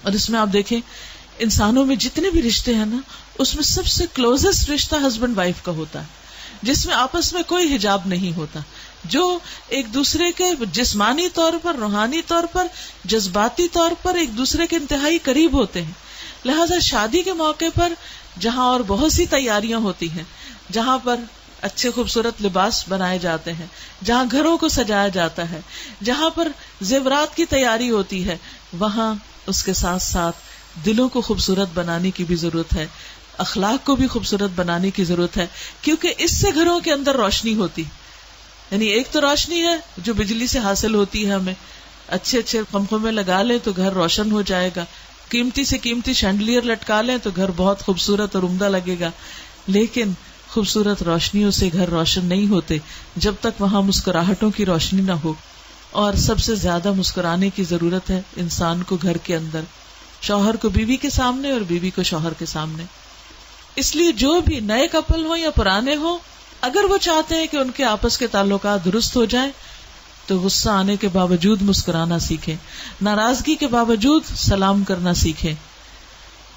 اور اس میں آپ دیکھیں انسانوں میں جتنے بھی رشتے ہیں نا، اس میں سب سے کلوزسٹ رشتہ ہسبینڈ وائف کا ہوتا ہے، جس میں آپس میں کوئی حجاب نہیں ہوتا، جو ایک دوسرے کے جسمانی طور پر، روحانی طور پر، جذباتی طور پر ایک دوسرے کے انتہائی قریب ہوتے ہیں. لہذا شادی کے موقع پر جہاں اور بہت سی تیاریاں ہوتی ہیں، جہاں پر اچھے خوبصورت لباس بنائے جاتے ہیں، جہاں گھروں کو سجایا جاتا ہے، جہاں پر زیورات کی تیاری ہوتی ہے، وہاں اس کے ساتھ ساتھ دلوں کو خوبصورت بنانے کی بھی ضرورت ہے، اخلاق کو بھی خوبصورت بنانے کی ضرورت ہے، کیونکہ اس سے گھروں کے اندر روشنی ہوتی. یعنی ایک تو روشنی ہے جو بجلی سے حاصل ہوتی ہے، ہمیں اچھے اچھے پنکھوں میں لگا لیں تو گھر روشن ہو جائے گا، قیمتی سے قیمتی شینڈلیئر لٹکا لیں تو گھر بہت خوبصورت اور عمدہ لگے گا. لیکن خوبصورت روشنیوں سے گھر روشن نہیں ہوتے جب تک وہاں مسکراہٹوں کی روشنی نہ ہو. اور سب سے زیادہ مسکرانے کی ضرورت ہے انسان کو گھر کے اندر، شوہر کو بیوی کے سامنے اور بیوی کو شوہر کے سامنے. اس لیے جو بھی نئے کپل ہوں یا پرانے ہوں، اگر وہ چاہتے ہیں کہ ان کے آپس کے تعلقات درست ہو جائیں تو غصہ آنے کے باوجود مسکرانا سیکھیں، ناراضگی کے باوجود سلام کرنا سیکھیں،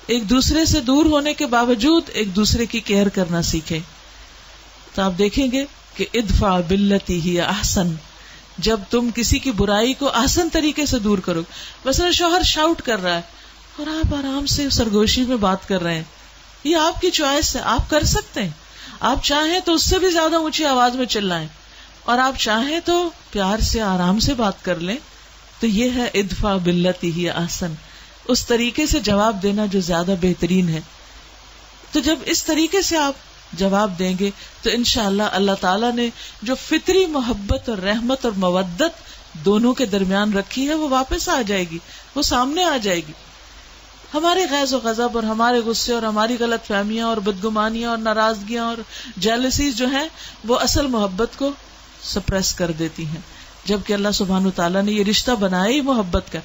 ایک دوسرے سے دور ہونے کے باوجود ایک دوسرے کی کیئر کرنا سیکھیں. تو آپ دیکھیں گے کہ ادفع باللتی ہی احسن، جب تم کسی کی برائی کو احسن طریقے سے دور کرو. مثلا شوہر شاؤٹ کر رہا ہے اور آپ آرام سے سرگوشی میں بات کر رہے ہیں، یہ آپ کی چوائس ہے، آپ کر سکتے ہیں. آپ چاہیں تو اس سے بھی زیادہ اونچی آواز میں چلائیں، اور آپ چاہیں تو پیار سے آرام سے بات کر لیں. تو یہ ہے ادفع باللتی ہی احسن، اس طریقے سے جواب دینا جو زیادہ بہترین ہے. تو جب اس طریقے سے آپ جواب دیں گے تو انشاءاللہ اللہ تعالیٰ نے جو فطری محبت اور رحمت اور مودت دونوں کے درمیان رکھی ہے وہ واپس آ جائے گی، وہ سامنے آ جائے گی. ہمارے غیظ و غضب اور ہمارے غصے اور ہماری غلط فہمیاں اور بدگمانیاں اور ناراضگیاں اور جیلسیز جو ہیں وہ اصل محبت کو سپریس کر دیتی ہیں، جبکہ اللہ سبحانہ وتعالیٰ نے یہ رشتہ بنایا ہی محبت کا.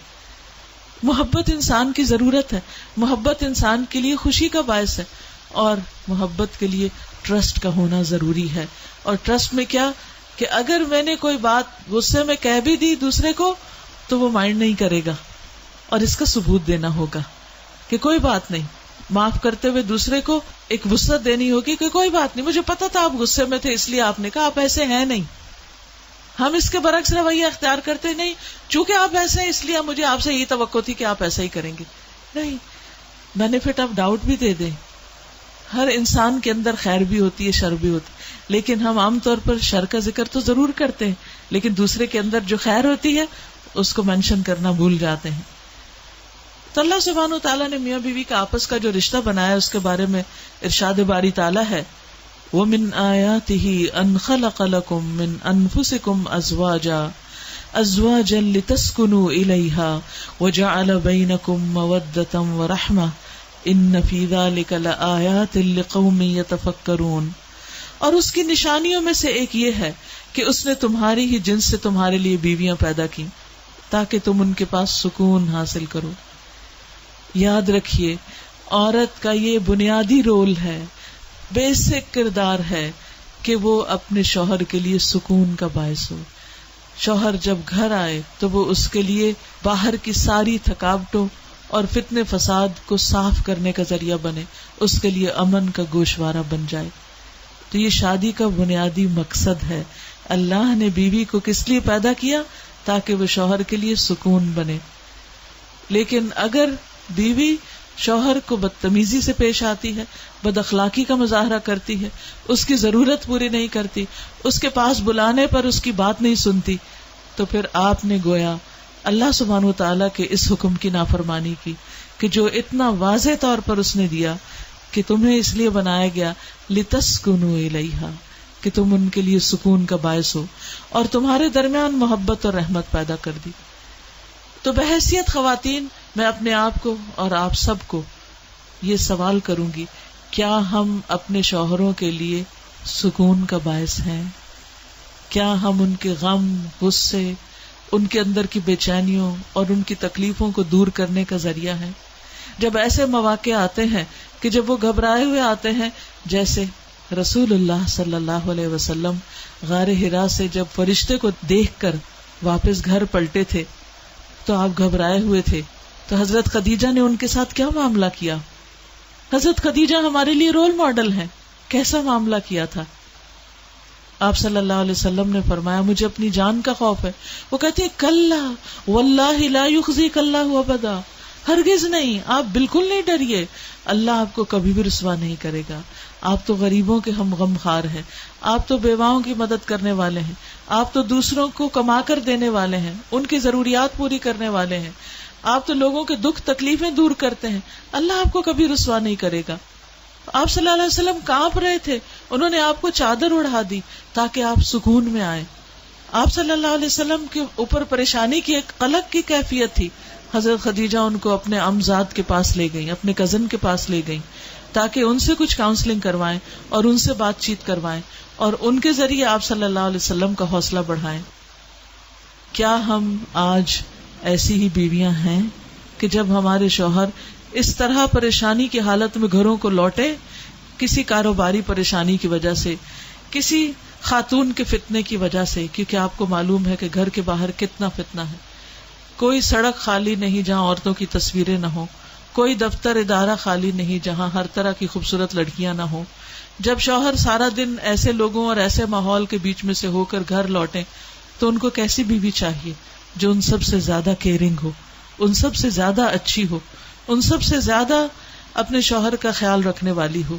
محبت انسان کی ضرورت ہے، محبت انسان کے لیے خوشی کا باعث ہے، اور محبت کے لیے ٹرسٹ کا ہونا ضروری ہے. اور ٹرسٹ میں کیا کہ اگر میں نے کوئی بات غصے میں کہہ بھی دی دوسرے کو تو وہ مائنڈ نہیں کرے گا، اور اس کا ثبوت دینا ہوگا کہ کوئی بات نہیں، معاف کرتے ہوئے دوسرے کو ایک وسعت دینی ہوگی کہ کوئی بات نہیں، مجھے پتا تھا آپ غصے میں تھے اس لیے آپ نے کہا، آپ ایسے ہیں نہیں. ہم اس کے برعکس رویہ اختیار کرتے نہیں، چونکہ آپ ایسے ہیں اس لیے مجھے آپ سے یہی توقع تھی کہ آپ ایسا ہی کریں گے. نہیں، بینیفٹ آف ڈاؤٹ بھی دے دیں. ہر انسان کے اندر خیر بھی ہوتی ہے، شر بھی ہوتی ہے، لیکن ہم عام طور پر شر کا ذکر تو ضرور کرتے ہیں، لیکن دوسرے کے اندر جو خیر ہوتی ہے اس کو مینشن کرنا بھول جاتے ہیں. تو اللہ سبحانہ وتعالیٰ نے میاں بیوی کا آپس کا جو رشتہ بنایا اس کے بارے میں ارشاد باری تعالیٰ ہے، وَمِنْ آيَاتِهِ أَنْ خَلَقَ لَكُم مِّنْ أَنفُسِكُمْ أَزْوَاجًا لِتَسْكُنُوا إِلَيْهَا وَجَعَلَ بَيْنَكُم مَّوَدَّةً وَرَحْمَةً إِنَّ فِي ذَلِكَ لَآيَاتٍ لِقَوْمٍ يَتَفَكَّرُونَ. اور اس کی نشانیوں میں سے ایک یہ ہے کہ اس نے تمہاری ہی جنس سے تمہارے لیے بیویاں پیدا کی تاکہ تم ان کے پاس سکون حاصل کرو. یاد رکھیے، عورت کا یہ بنیادی رول ہے، بیسک کردار ہے کہ وہ اپنے شوہر کے لیے سکون کا باعث ہو. شوہر جب گھر آئے تو وہ اس کے لیے باہر کی ساری تھکاوٹوں اور فتنے فساد کو صاف کرنے کا ذریعہ بنے، اس کے لیے امن کا گوشوارہ بن جائے. تو یہ شادی کا بنیادی مقصد ہے. اللہ نے بیوی کو کس لیے پیدا کیا؟ تاکہ وہ شوہر کے لیے سکون بنے. لیکن اگر بیوی شوہر کو بدتمیزی سے پیش آتی ہے، بد اخلاقی کا مظاہرہ کرتی ہے، اس کی ضرورت پوری نہیں کرتی، اس کے پاس بلانے پر اس کی بات نہیں سنتی، تو پھر آپ نے گویا اللہ سبحانہ وتعالیٰ کے اس حکم کی نافرمانی کی کہ جو اتنا واضح طور پر اس نے دیا کہ تمہیں اس لیے بنایا گیا لِتَسْكُنُوا إِلَيْهَا، کہ تم ان کے لیے سکون کا باعث ہو، اور تمہارے درمیان محبت اور رحمت پیدا کر دی. تو بحیثیت خواتین میں اپنے آپ کو اور آپ سب کو یہ سوال کروں گی، کیا ہم اپنے شوہروں کے لیے سکون کا باعث ہیں؟ کیا ہم ان کے غم، غصے، ان کے اندر کی بے چینیوں اور ان کی تکلیفوں کو دور کرنے کا ذریعہ ہیں؟ جب ایسے مواقع آتے ہیں کہ جب وہ گھبرائے ہوئے آتے ہیں، جیسے رسول اللہ صلی اللہ علیہ وسلم غار حرا سے جب فرشتے کو دیکھ کر واپس گھر پلٹے تھے تو آپ گھبرائے ہوئے تھے تو حضرت خدیجہ نے ان کے ساتھ کیا معاملہ کیا؟ حضرت خدیجہ ہمارے لیے رول ماڈل ہیں. کیسا معاملہ کیا تھا؟ آپ صلی اللہ علیہ وسلم نے فرمایا مجھے اپنی جان کا خوف ہے. وہ کہتے ہیں کلا واللہ لا یخزیک اللہ ابدا، ہرگز نہیں، آپ بالکل نہیں ڈریے، اللہ آپ کو کبھی بھی رسوا نہیں کرے گا. آپ تو غریبوں کے ہم غم خار ہیں، آپ تو بیواؤں کی مدد کرنے والے ہیں، آپ تو دوسروں کو کما کر دینے والے ہیں، ان کی ضروریات پوری کرنے والے ہیں، آپ تو لوگوں کے دکھ تکلیفیں دور کرتے ہیں، اللہ آپ کو کبھی رسوا نہیں کرے گا. آپ صلی اللہ علیہ وسلم کانپ رہے تھے، انہوں نے آپ کو چادر اڑا دی تاکہ آپ سکون میں آئے. آپ صلی اللہ علیہ وسلم کے اوپر پریشانی کی ایک قلق کی کیفیت تھی. حضرت خدیجہ ان کو اپنے امزاد کے پاس لے گئیں، اپنے کزن کے پاس لے گئیں تاکہ ان سے کچھ کاؤنسلنگ کروائیں اور ان سے بات چیت کروائیں اور ان کے ذریعے آپ صلی اللہ علیہ وسلم کا حوصلہ بڑھائیں. کیا ہم آج ایسی ہی بیویاں ہیں کہ جب ہمارے شوہر اس طرح پریشانی کی حالت میں گھروں کو لوٹے، کسی کاروباری پریشانی کی وجہ سے، کسی خاتون کے فتنے کی وجہ سے، کیونکہ آپ کو معلوم ہے کہ گھر کے باہر کتنا فتنہ ہے، کوئی سڑک خالی نہیں جہاں عورتوں کی تصویریں نہ ہوں، کوئی دفتر ادارہ خالی نہیں جہاں ہر طرح کی خوبصورت لڑکیاں نہ ہوں. جب شوہر سارا دن ایسے لوگوں اور ایسے ماحول کے بیچ میں سے ہو کر گھر لوٹیں تو ان کو کیسی بیوی چاہیے جو ان سب سے زیادہ کیئرنگ ہو، ان سب سے زیادہ اچھی ہو، ان سب سے زیادہ اپنے شوہر کا خیال رکھنے والی ہو.